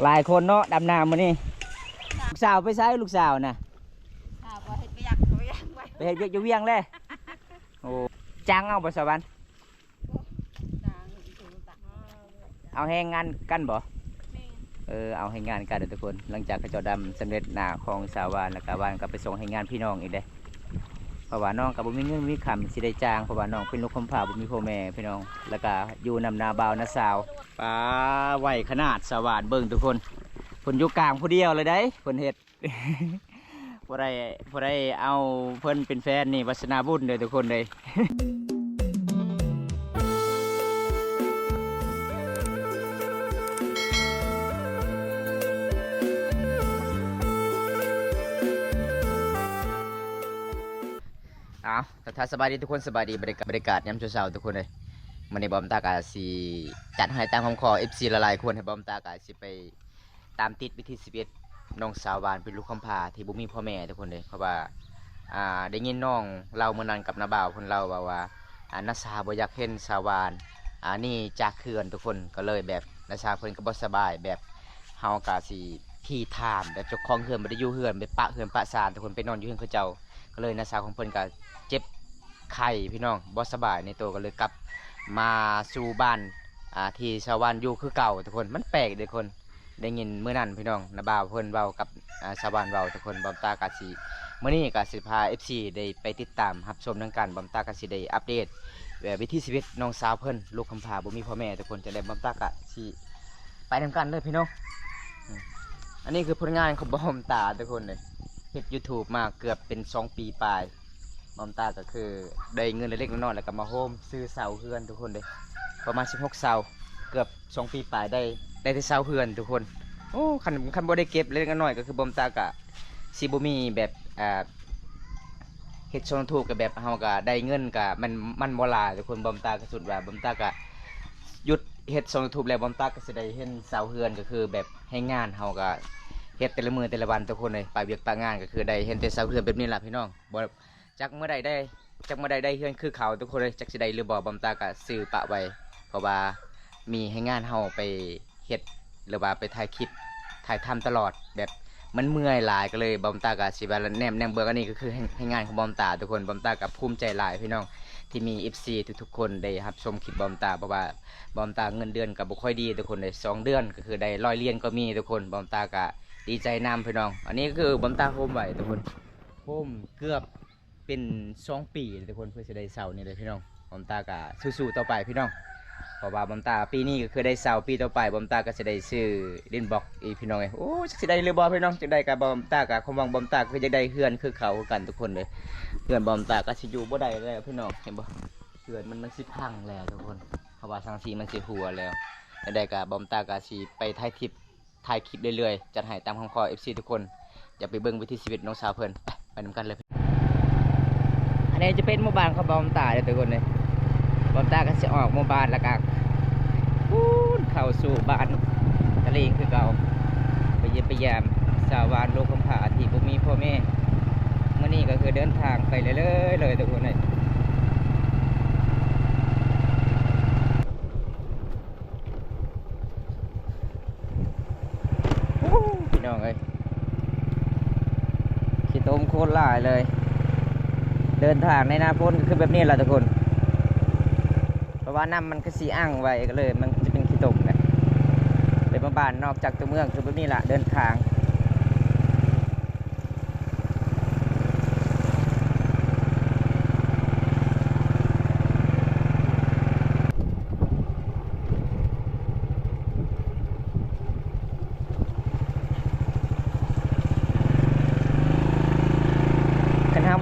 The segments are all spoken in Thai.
หลายคนเนาะดำน้ำมานี่ลูกสาวไปใช้ลูกสาวนะไปเฮ็ดเวียกอยู่เวียงเลยโอ้จ้างเอาบ่สวรรค์เอาแห้งงานกันบ่เอาให้งานกันทุกคนหลังจากเขาเจ้าดำสำเร็จหน้าของสาวานแล้วก็วานก็ไปส่งให้งานพี่น้องอีกเด้เพราะว่าน้องกับบุมีเงินมีคำสิได้จ้างเพราะว่าน้องเป็นลูกคำพาบุมีพ่อแม่พี่น้องแล้วก็อยู่นำนาบ่าวนาสาวปลาไหวขนาดสาวานเบิ่งทุกคนเพิ่นอยู่กลางผู้เดียวเลยได้เพิ่นเฮ็ด ผู้ใดเอาเพิ่นเป็นแฟนนี่วาสนาบุญเลยทุกคนเลย เอาถ้าสบายดีทุกคนสบายดีบรรยากาศยามเช้าๆทุกคนเลยมันในบอมตากาสีจัดให้ตามคำขอ FC ละลายคนให้บอมตากาสีไปตามติดวิธี11น้องสาววานเป็นลูกคำพาที่บุมีพ่อแม่ทุกคนเลยเพราะว่าได้ยินน้องเราเมื่อนั้นกับนาบ่าวคนเราว่านาซาบ่อยากเห็นสาววานนี่จากเขื่อนทุกคนก็เลยแบบนาซาเพิ่นก็บ่สบายแบบเฮากาสีที่ถามแบบเจ้าของเขื่อนบ่ได้อยู่เขื่อนไปปะเขื่อนปะซานทุกคนไปนอนอยู่เขื่อนเขาเจ้าก็เลยนาซาของเพิ่นก็เจ็บไข้พี่น้องบ่สบายในตัวก็เลยกลับมาสู่บ้านที่ชาวบ้านอยู่คือเก่าทุกคนมันแปลกทุกคนได้ยินเมื่อนั้นพี่น้องนาบ่าวเพิ่นเว้ากับชาวบ้านเว้าทุกคนบอมตากาสีมื้อนี้ก็สิพา FC ได้ไปติดตามรับชมทั้งการบอมตากาสีได้อัปเดตวิถีชีวิตน้องสาวเพิ่นลูกคำพาบ่มีพ่อแม่ทุกคนจะได้บอมตากาสีไปนำกันเลยพี่น้องอันนี้คือผลงานของบอมตาทุกคนเลยเฮ็ด YouTube มาเกือบเป็น2 ปีปลายบอมตาก็คือได้เงินเล็กๆน้อยๆแล้วก็มาโฮมซื้อเสาเฮือนทุกคนเลยประมาณ16เสาเกือบ2 ปีปลายได้ที่เสาเฮือนทุกคนโอ้คันบ่ได้เก็บเล็กๆน้อยๆก็คือบอมตากะสิบ่มีแบบเฮ็ดช่องทูบกับแบบเฮาก็ได้เงินก็มันบ่หลายทุกคนบอมตาก็สุดว่าบอมตาก็หยุดเฮ็ดช่องทูบแล้วบอมตาก็สิได้เห็นเสาเฮือนก็คือแบบให้งานเฮาก็เฮ็ดแต่ละมื้อแต่ละวันทุกคนเลยไปเวียกไปงานก็คือได้เห็นแต่เสาเฮือนแบบนี้ล่ะพี่น้องบ่จักเมื่อใดได้เฮือนคือเขาทุกคนเลยจักสิได้หรือบ่บอมตาก็ซื้อปะไว้เพราะว่ามีให้งานเฮาไปเฮ็ดหรือว่าไปถ่ายคลิปถ่ายทำตลอดแบบมันเมื่อยหลายก็เลยบอมตากับสิบาแนมเบิร์กอันนี้ก็คือให้งานของบอมตาทุกคนบอมตากับภูมิใจหลายพี่น้องที่มี FC ทุกๆคนได้รับชมคลิปบอมตาเพราะว่าบอมตาเงินเดือนกับบุค่อยดีทุกคนเลย2 เดือนก็คือได้100 เหรียญก็มีทุกคนบอมตากะดีใจนำพี่น้องอันนี้ก็คือบอมตาโฮมไว้ทุกคนโฮมเกือบเป็น2 ปีทุกคนเพื่อจะได้เสานี่เลยพี่น้องบอมตากะสู้ๆต่อไปพี่น้องเพราะว่าบอมตาปีนี้ก็คือได้เสาปีต่อไปบอมตาก็จะได้ซื้อดินบล็อกอีพี่น้องไงโอ้จะได้หรือบอพี่น้องจะได้กับบอมตากับความหวังบอมตาคือจะได้เฮือนคือเขากันทุกคนเลยเฮือนบอมตาก็จะอยู่บ่ได้แล้วพี่น้องเห็นบ่เฮือนมันสิพังแล้วทุกคนเพราะว่าสังสีมันสิหัวแล้วได้กับบอมตากาสีไปถ่ายคลิปเรื่อยๆจัดให้ตามคำขอ FC ทุกคนอย่าไปเบิ่งวิถีชีวิตน้องสาวเพิ่นไปนำกันเลยอันนี้จะเป็นหมู่บ้านของบอมตาเลยทุกคนเลยบอมตาก็จะออกหมู่บ้านแล้วก็เข้าสู่บ้านทะเลคือเก่าไปเยี่ยมไปยามสาววานลูกคำพาที่บ่มีพ่อแม่เมื่อนี้ก็คือเดินทางไปเลยทุกคนเลยพี่น้องเอ้ยขี้ต้มโคตรหลายเลยเดินทางในนาพ้นก็คือแบบนี้แหละทุกคนเพราะว่าน้ำมันก็สีอ่างไว้ก็เลยมันจะเป็นขี้ต้มนะเลยมาบ้านนอกจากตัวเมืองคือแบบนี้แหละเดินทาง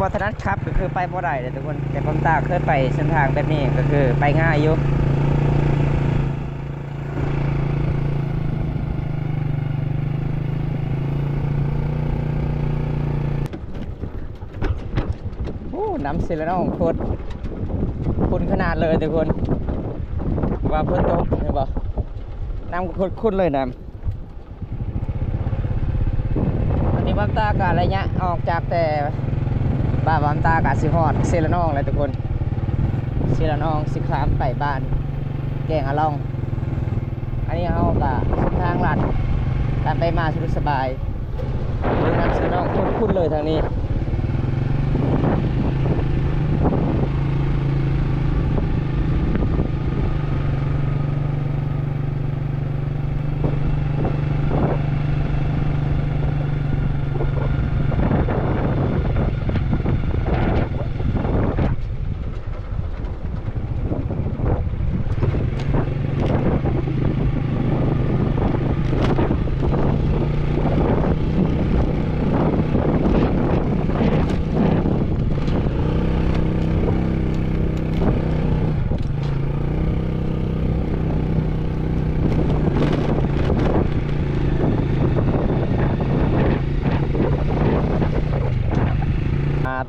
วัฒนธรรมก็คือไปบ่ได้เลยทุกคนแต่ผมตาเคยไปเส้นทางแบบนี้ก็คือไปง่ายอยู่โอ้น้ำเซเลน่องโคตรคุณขนาดเลยทุกคนว่าเพิ่นตกเห็นบ่น้ำโคตรคุณเลยน้ำอันนี้ผมตากะระยะออกจากแต่บ้านบอมตากาสิฮอดเซเลนองเลยทุกคนเซเลนองสิข้ามไปบ้านแกงอะล่องอันนี้เอากะเส้นทางลัด การไปมาสะดวกสบายเรื่องน้ำเสือน้องคุ้นเลยทางนี้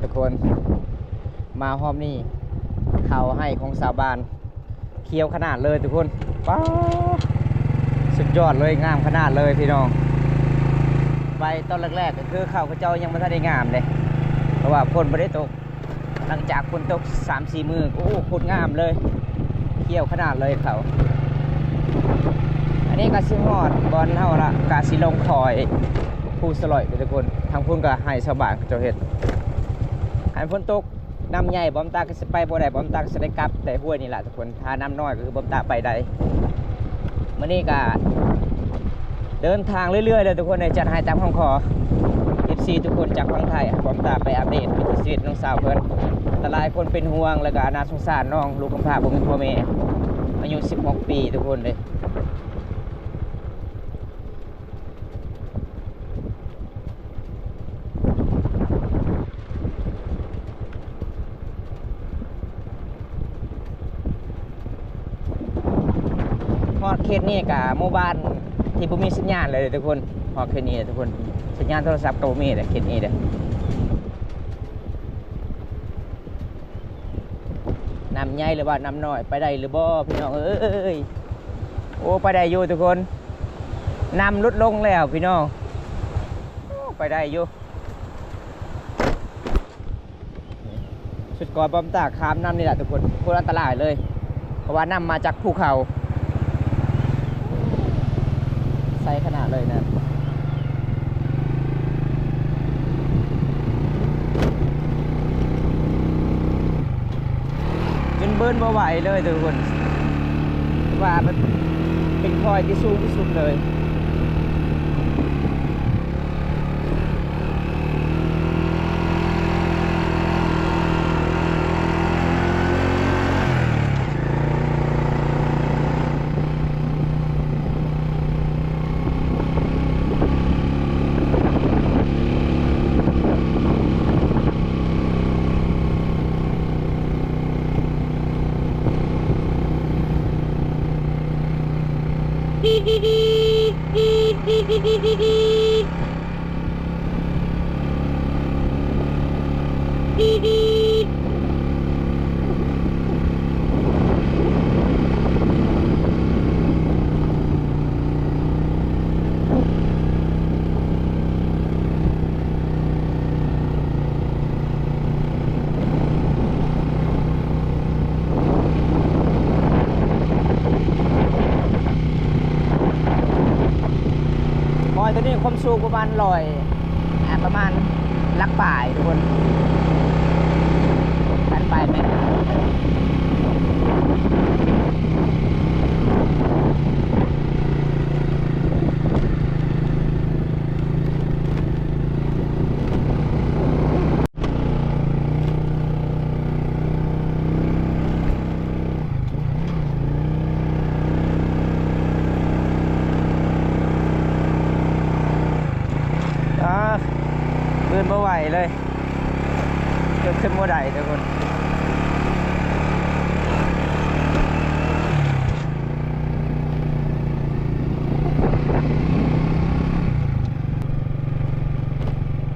ทุกคนมาหอมนี่เขาให้ของสาวบานเคี้ยวขนาดเลยทุกคนป้าสุดยอดเลยงามขนาดเลยพี่น้องไปตอนแรกๆก็คือเขาเจ้ายังไม่ทันได้งามเลยเพราะว่าฝนไม่ได้ตกหลังจากฝนตก 3-4 มื้อโอ้โคตรงามเลยเคี้ยวขนาดเลยเขาอันนี้ก็สิฮอดบอลเท่าละกาสิลงคอยผู้สลอยทุกคนทางพุ่นก็ให้ชาวบ้านเจ้าเห็ดอันฝนตกน้ำใหญ่บอมตาก็จะไปบ่ได้บอมตาก็จะได้กลับแต่ห้วยนี่แหละทุกคนถ้าน้ำน้อยก็คือบอมตาไปได้เมื่อนี้ก็เดินทางเรื่อยๆเลยทุกคนในจัดให้ตามคำขอ FC ทุกคนจากฝั่งไทยบอมตาไปอัปเดตวิถีชีวิตน้องสาวเพิ่นแต่หลายคนเป็นห่วงแล้วก็น่าสงสารน้องลูกกำพร้าบ่มีพ่อแม่อายุ16 ปีทุกคนเลยฮอดเขตนี้กับหมู่บ้านที่บ่มีสัญญาณเลยทุกคนฮอดเขตนี้ทุกคนสัญญาณโทรศัพท์ก็บ่มีเลยเขตนี้เด้อน้ำใหญ่หรือว่าน้ำน้อยไปได้หรือบ่พี่น้องเอ้ยโอ้ไปได้อยู่ทุกคนน้ำลดลงแล้วพี่น้องไปได้อยู่สุดก่อนบอมตาข้ามน้ำนี่แหละทุกคนโคตรอันตรายเลยเพราะว่าน้ำมาจากภูเขาใส่ขนาดเลยนะจนเบิ้ลบ่ไหวเลยทุกคนว่ามันเป็นคอยที่สูงที่สุดเลยตัวนี้ความสูงประมาณประมาณลักป่ายทุกคนกันไปไหมเดินไม่ไหวเลยเกิดขึ้นเมื่อใดทุกคน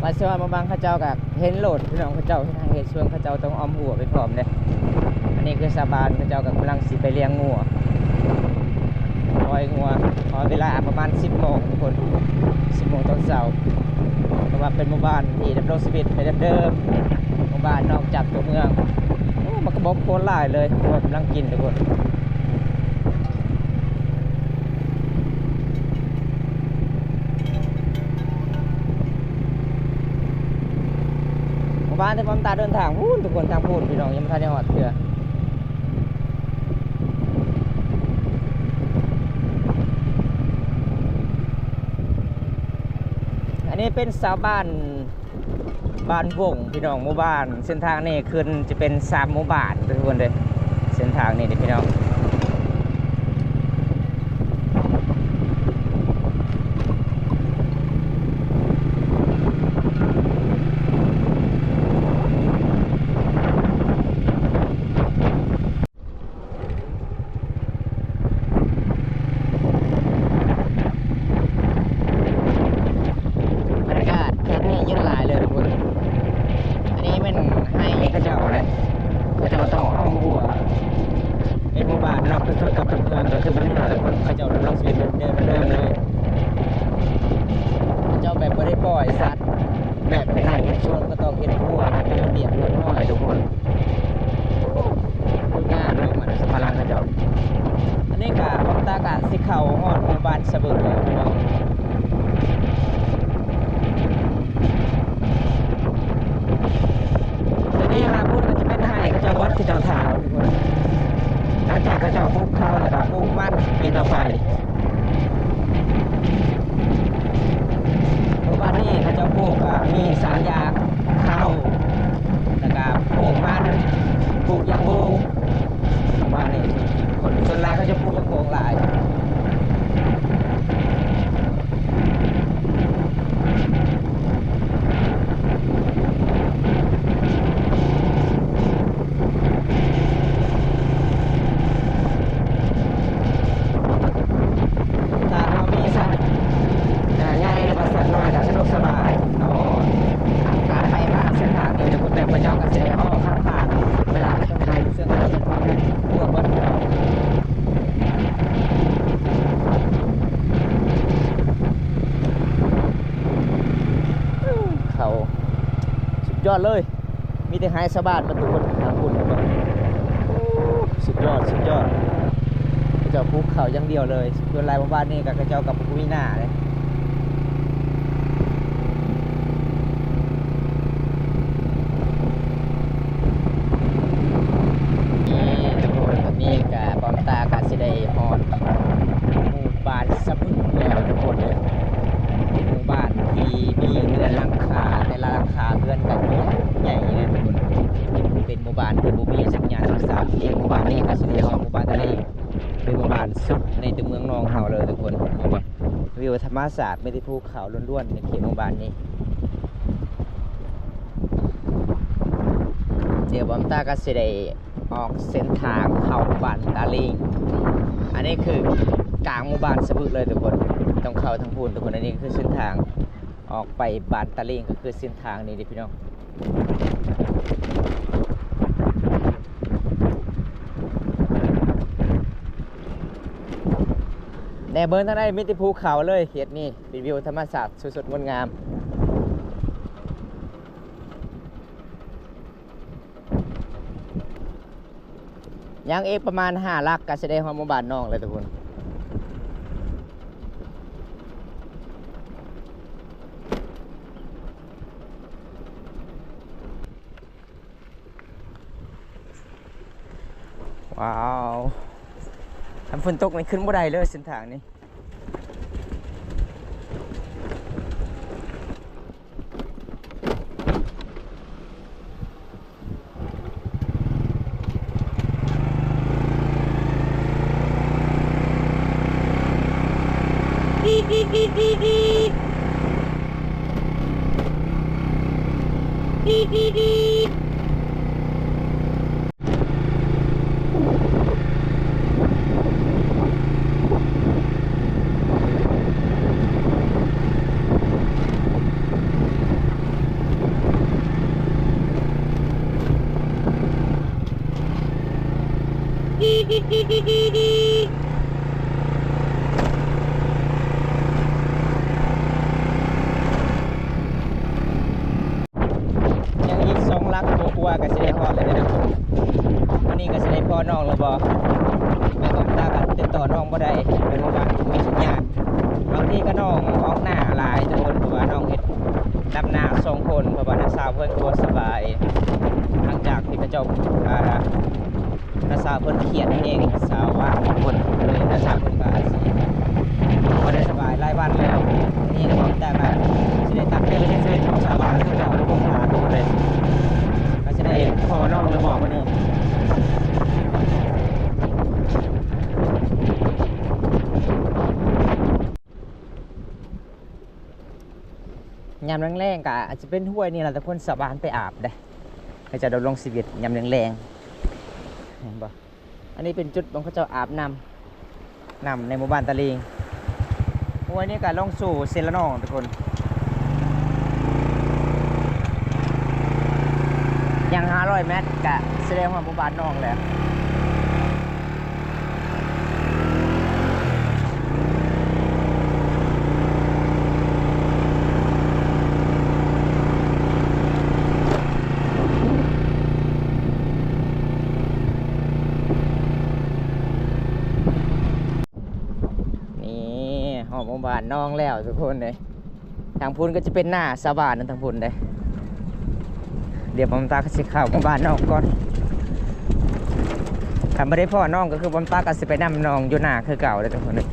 มาเชื่อมาบางข้าเจ้ากับเห็นโหลดพี่น้องข้าเจ้าทางเหตุช่วงข้าเจ้าต้องออมหัวไปพร้อมเลยอันนี้คือสาบานข้าเจ้ากับกำลังสิไปเลี้ยงงัวปล่อยงัวพอเวลาประมาณ10 โมงทุกคน10 โมงตอนเช้าเพราะว่าเป็นหมู่บ้านที่ดำรงชีวิตเป็นเดิมหมู่บ้านนอกจากตัวเมืองมันก็บอกโคตรหลายเลยงัวกำลังกินทุกคน บ้านที่ผมตาเดินทางพูนทุกคนทางพูนพี่น้องยังไม่ทันได้หอดเถื่ออันนี้เป็นชาวบ้านวงพี่น้องหมู่บ้านเส้นทางนี้ขึ้นจะเป็น3 หมู่บ้านทุกคนเลยเส้นทางนี้พี่น้องยอดเลยมีแต่ไฮสบานประตูคนทางคุณเลยสุดยอดเจ้าภูเขาอย่างเดียวเลยส่วนลายบ้านนี่กับกระเจ้ากับภูมิหน้าเลยนี่กับปอมตากับสิได้ฮอนหมู่บ้านสะพึ่งแล้วทุกคนเลยหมู่บ้านที่มีเรือนหลังคาแต่ละหลังคาเรือนกันใหญ่เลยทุกคนเป็นหมู่บ้านที่บุมีสัญญาณโทรศัพท์เองหมู่บ้านนี้ก็สิได้ฮอนหมู่บ้านทะเลเป็นหมู่บ้านสุดในตัวเมืองนองเฮาเลยทุกคนวิวธรรมศาสตร์ไม่ได้ภูเขาล้วนๆในเขตหมู่บ้านนี้เดี๋ยวบอมตาก็สิได้ออกเส้นทางเข้าบ้านตาลิงอันนี้คือกลางหมู่บ้านสะบึกเลยทุกคนต้องเข้าทางพูนทุกคนอันนี้คือเส้นทางออกไปบ้านตาลิงก็คือเส้นทางนี้ดิพี่น้องแนวเบิร์นทั้งได้มิติภูเขาเลยเขตนี้เป็นวิวธรรมศาสตร์สดๆงดงามยังเอกประมาณ5 ลักก็จะได้ฮอดหมู่บ้านน้องเลยทุกคนว้าวทำฝนตกมันขึ้นบ่ได้เลยเส้นทางนี้ยังอีก2 ลักกลัวก็สิได้ฮอดเลยนะวันนี้ก็สิได้พ่อน้องแล้วบ่แม่บอกตากันติดต่อน้องบ่ได้เป็นหมู่บ้านที่มีสัญญาณบางทีก็น้องออกหน้าหลายทุกคนเพราะว่าน้องเฮ็ดดำนา2 คนเพราะว่าน้าสาวเพิ่นตัวสบาย ยวภาษาเพิ่นเขียนเองสาวว่าคนเลยภาษาเพิ่นก็อาจสิบ่ได้สบายรายวันแล้วนี่ก็บอกแต่ก็สิได้ตักเตือนให้ช่วยชาวบ้านเขาเจ้าลงหาทุกเลยก็สิได้พ่อน้องเลยบอกว่านี่ยามแรงๆก็อาจจะเป็นห้วยนี่แหละแต่คนสาวบ้านไปอาบได้เขาจะดำรงชีวิตยามแรงๆเห็นบ่อันนี้เป็นจุดของเขาเจ้าอาบน้ำในหมู่บ้านตะลิงห้วยนี้ก็ลงสู่เซลนองทุกคนยัง500 เมตรก็แสดงว่าหมู่บ้านน้องแล้วหมู่บ้านน้องแล้วทุกคนเลยทางพุ้นก็จะเป็นหน้าสาวบ้านนั่นทางพุ้นเลยเดี๋ยวผมตาก็สิเข้าหมู่บ้านน้องก่อนถ้าไม่ได้พ่อน้องก็คือผมตาก็สิไปนำน้องอยู่หน้าคือเก่าเลยทุกคนเลย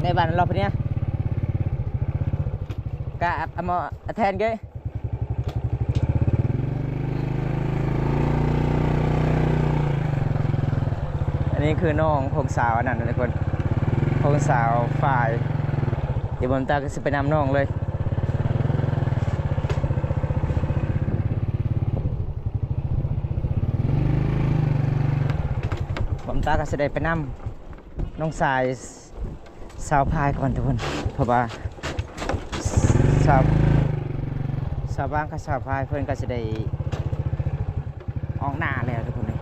ในบ้านเราเป็นเนี้ยกะเอามาแทนกันอันนี้คือน้องพงสาวนั่นทุกคนพงสาวฝ่ายเดี๋ยวผมตาก็จะไปนำน้องเลยผมตาก็จะได้ไปนำน้องสายสาวพายก่อนทุกคนเพราะว่าสาวบ้านกับสาวพายเพื่อนก็จะได้ออกหน้าแล้วทุกคนเลย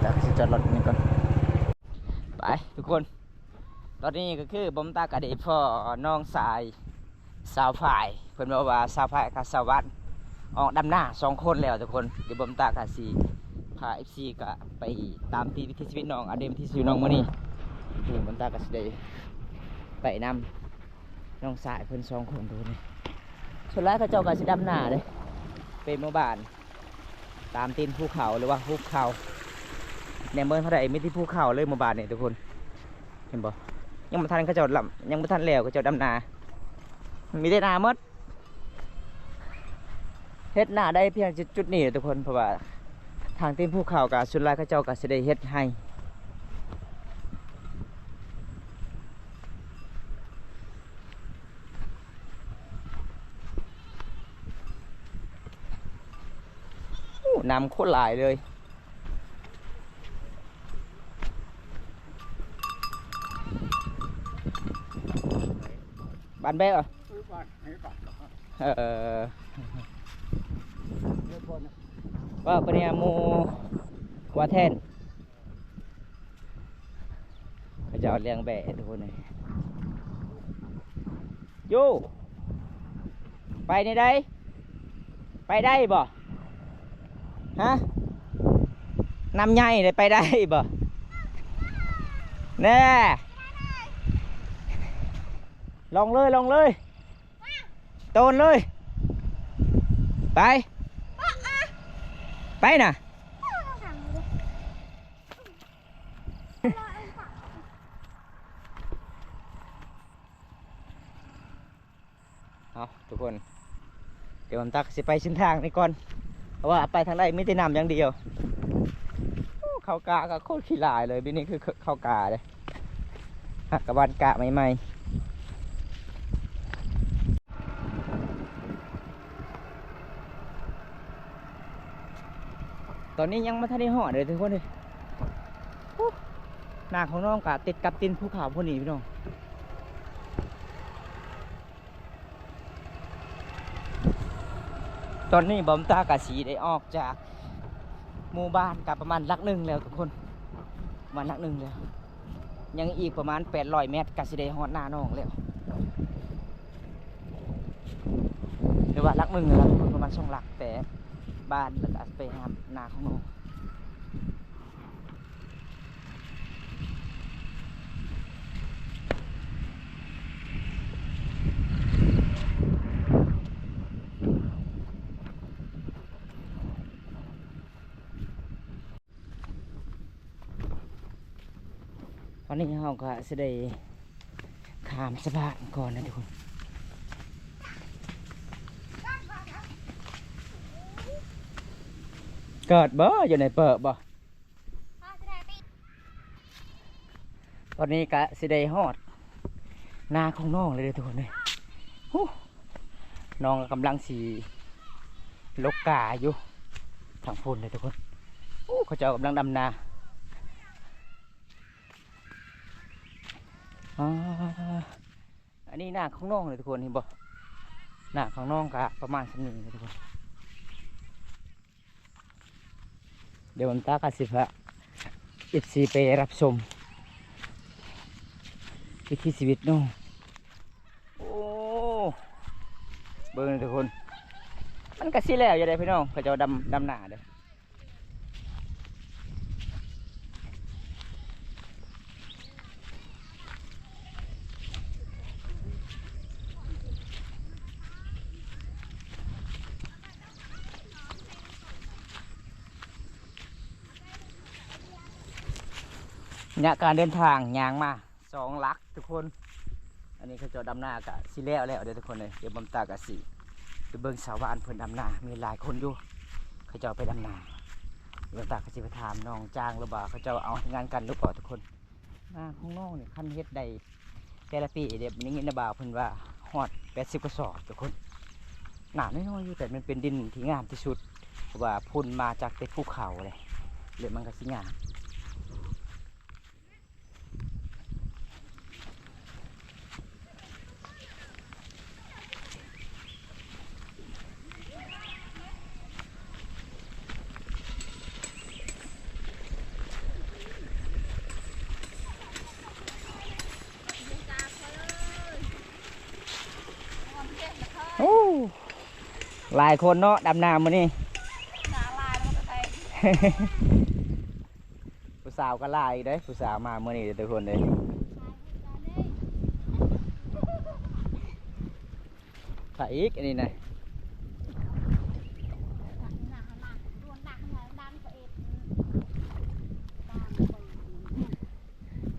แต่จะจอดรถนี่ก่อนไปทุกคนตอนนี้ก็คือผมตากระเดชพ่อน้องสายสาวฝ่ายเพื่อนบอกว่าสาวฝ่ายกับสาวบ้านออกดำหน้า2 คนแล้วทุกคนเดี๋ยวผมตากะสีพา FC ก็ไปตามที่วิถีชีวิตน้องอเดมที่ชีวิตน้องมื้อนี้คือผมตากะสิได้ไปนำน้องสายเพื่อน2 คนดูนี่ส่วนแรกเขาเจ้าก็สิดำหน้าเลยเป็นหมู่บ้านตามตีนภูเขาหรือว่าภูเขาในเมืองเท่าไหร่ไม่ที่ภูเขาเลยหมู่บ้านนี่ทุกคนเห็นบ่ยังบ่ทันเขาเจ้าลำยังบ่ทันแล้วเขาเจ้าดำนามีได้นาหมดเฮ็ดหน้าได้เพียงจุดนี้ทุกคนเพราะว่าทางตีนภูเขากับสุดท้ายเขาเจ้าก็สิได้เฮ็ดให้น้ำโคตรหลายเลยบ้านแบกอ่ะว่าปนิยามูว่าแทนเขาจะเอาเลี้ยงแบะทุกคนเลยโย่ไปในใดไปได้บ่ฮะนำใหญ่เลยไปได้บ่แน่ลงเลยโตนเลย ไปไปน่ะเอาทุกคนเดี๋ยวผมตักสิไปเส้นทางนี้ก่อนเพราะว่าไปทางใดไม่ได้นำอย่างเดียวเข้ากาก็โคตรขี้ลายเลยบินี่คือเข้ากาเลยหักกระบาลกะใหม่ๆตอนนี้ยังไม่ทันได้ห่อเลยทุกคนเลยหน้าของน้องกะติดกับตีนภูเขาพวกนี้พี่น้องตอนนี้บอมตากะสีได้ออกจากหมู่บ้านกับประมาณลักหนึ่งแล้วทุกคนประมาณลักหนึ่งแล้วยังอีกประมาณ800 เมตรกะสิได้ฮอดหน้าน้องแล้วหรือว่าลักหนึ่งแล้วทุกคนประมาณ2 หลักแต่บ้านแล้วก็ไปหาหน้าของน้องตอนนี้เราก็จะได้ข้ามสะพานก่อนนะทุกคนเกิดบ่อยู่ในเปิดบ่ตอนนี้ก็จะได้ฮอดหน้าของน้องเลยทุกคนเลยน้องกำลังสีลกกาอยู่ทางพุ่นเลยทุกคนเขาเจ้ากำลังดำนาอันนี้หน้าของน้องเลยทุกคนเห็นบ่หน้าของน้องก็ประมาณ1 เลยทุกคนเดี๋ยวผมตากสิพะFCไปรับชมวิถีชีวิตน้องโอ้เบิ่งทุกคนมันก็สิแล้วอย่าได้พี่น้องเขาเจ้าดำหน้าเด้อเนี่ยการเดินทางยางมา2 ลักทุกคนอันนี้เขาเจ้าดำหน้ากะสิแล้วเดี๋ยวทุกคนเลยเดี๋ยวบำตากะสิไปเบิ่งสาวบ้านเพิ่นดำนามีหลายคนอยู่เขาเจ้าไปดำนาบำตากะสิไปถามน้องจ้างหรือเปล่าเขาเจ้าเอางานกันหรือเปล่าทุกคนงานของน้องเนี่ยขั้นเฮ็ดได้แต่ละปีเดี๋ยวนี้เงินบ่าวเพิ่นว่าฮอด80 กระสอบทุกคนหนาน้อยๆอยู่แต่มันเป็นดินที่งามที่สุดเพราะว่าพุ่นมาจากเป็นภูเขาเลยเลยมันก็สิงามหลายคนเนาะดำน้ำมานี่ผู้สาวก็หลายเด้ผู้สาวมาเมื่อนี้ทุกคนเลยถ่ายอีกอันนี้นะ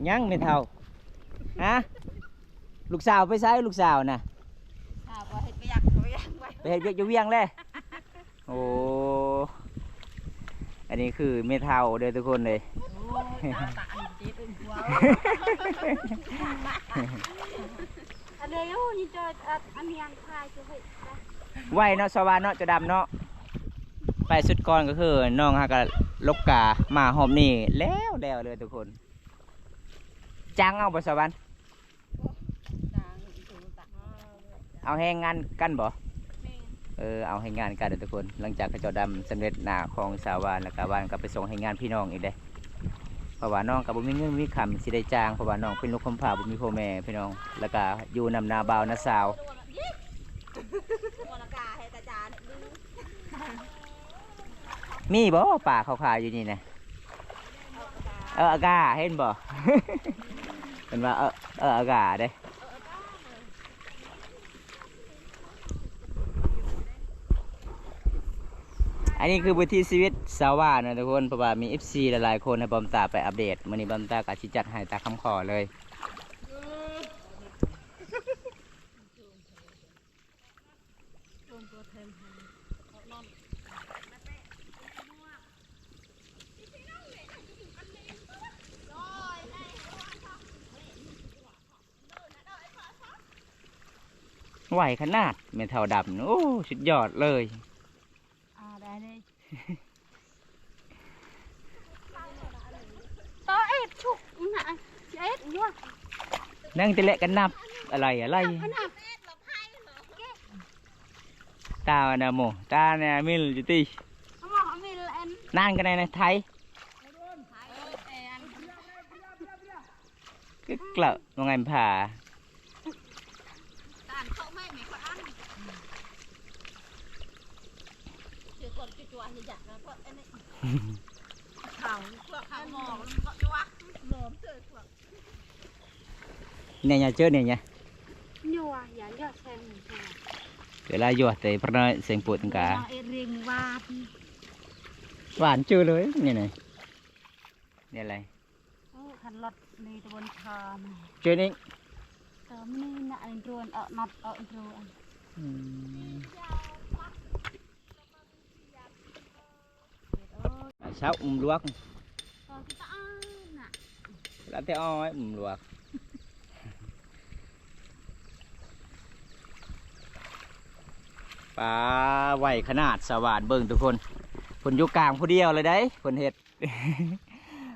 ยังไม่เท่าฮะลูกสาวไปใช้ลูกสาวนะไปเห็ดเวียกอยู่เวียงเลยโอ้อันนี้คือเมทัลเด้อทุกคนเลยไหวเนาะสวรรค์เนาะจะดำเนาะไปสุดก่อนก็คือน้องฮะกับลกกามาหอมนี่แล้วเลยทุกคนจ้างเอาบ่สวรรค์เอาแห้งงานกันบ่เอาให้งานกันทุกคนหลังจากเขาเจ้าดำสำเร็จหน้าของสาวานแล้วก็วานก็ไปส่งให้งานพี่น้องอีกเด้เพราะว่าน้องกับบุมีเงินมีคำสิได้จ้างเพราะว่าน้องเป็นลูกคำผ่าบุมีพ่อแม่พี่น้องแล้วก็อยู่นำนาบ่าวนาสาวมีบ่ป่าเขาขายอยู่นี่นะอากาเห็นบ่ เป็นว่าอากาเด้ น อันนี้คือวิถีชีวิตชาวบ้านนะทุกคนเพราะว่ามี FC หลายๆคนให้บอมตาไปอัปเดตมื้อนี้บอมตาก็สิจัดให้ตามคำขอเลยไหวขนาดเมทัลดำโอ้สุดยอดเลยได้เลยต่อเอ็ดชุกนะเอ็ดด้วยนั่งจะเละกันนับอะไรตาเนโมตาเนี่ยมิลจุตินั่งกันในไทยก็เกลอะมองไงผ่าเนี่ยnhà chơi này nha nhua dạ nhua xem để lại vô thì phần này xem bụi cả riêngหวานchưaเลยนี่nàyนี่อะไร ขันรถนี่ตะบนทอน chơi đi เติมนี่น่ะอันรวนน็อตรวน sao luộc ที่ตาน่ะ đã theo oi luộc ปลาไหวขนาดสว่านเบิ่งทุกคนผลอยู่กลางผู้เดียวเลยได้ผลเห็ด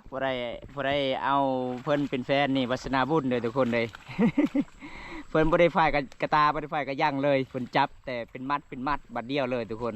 พอได้เอาเพิ่นเป็นแฟนนี่วัสนาบุญเลยทุกคนเลย เพิ่นบ่ได้ฝ่ายกับกระตาบ่ได้ฝ่ายกับยั่งเลยเพิ่นจับแต่เป็นมัดบัดเดียวเลยทุกคน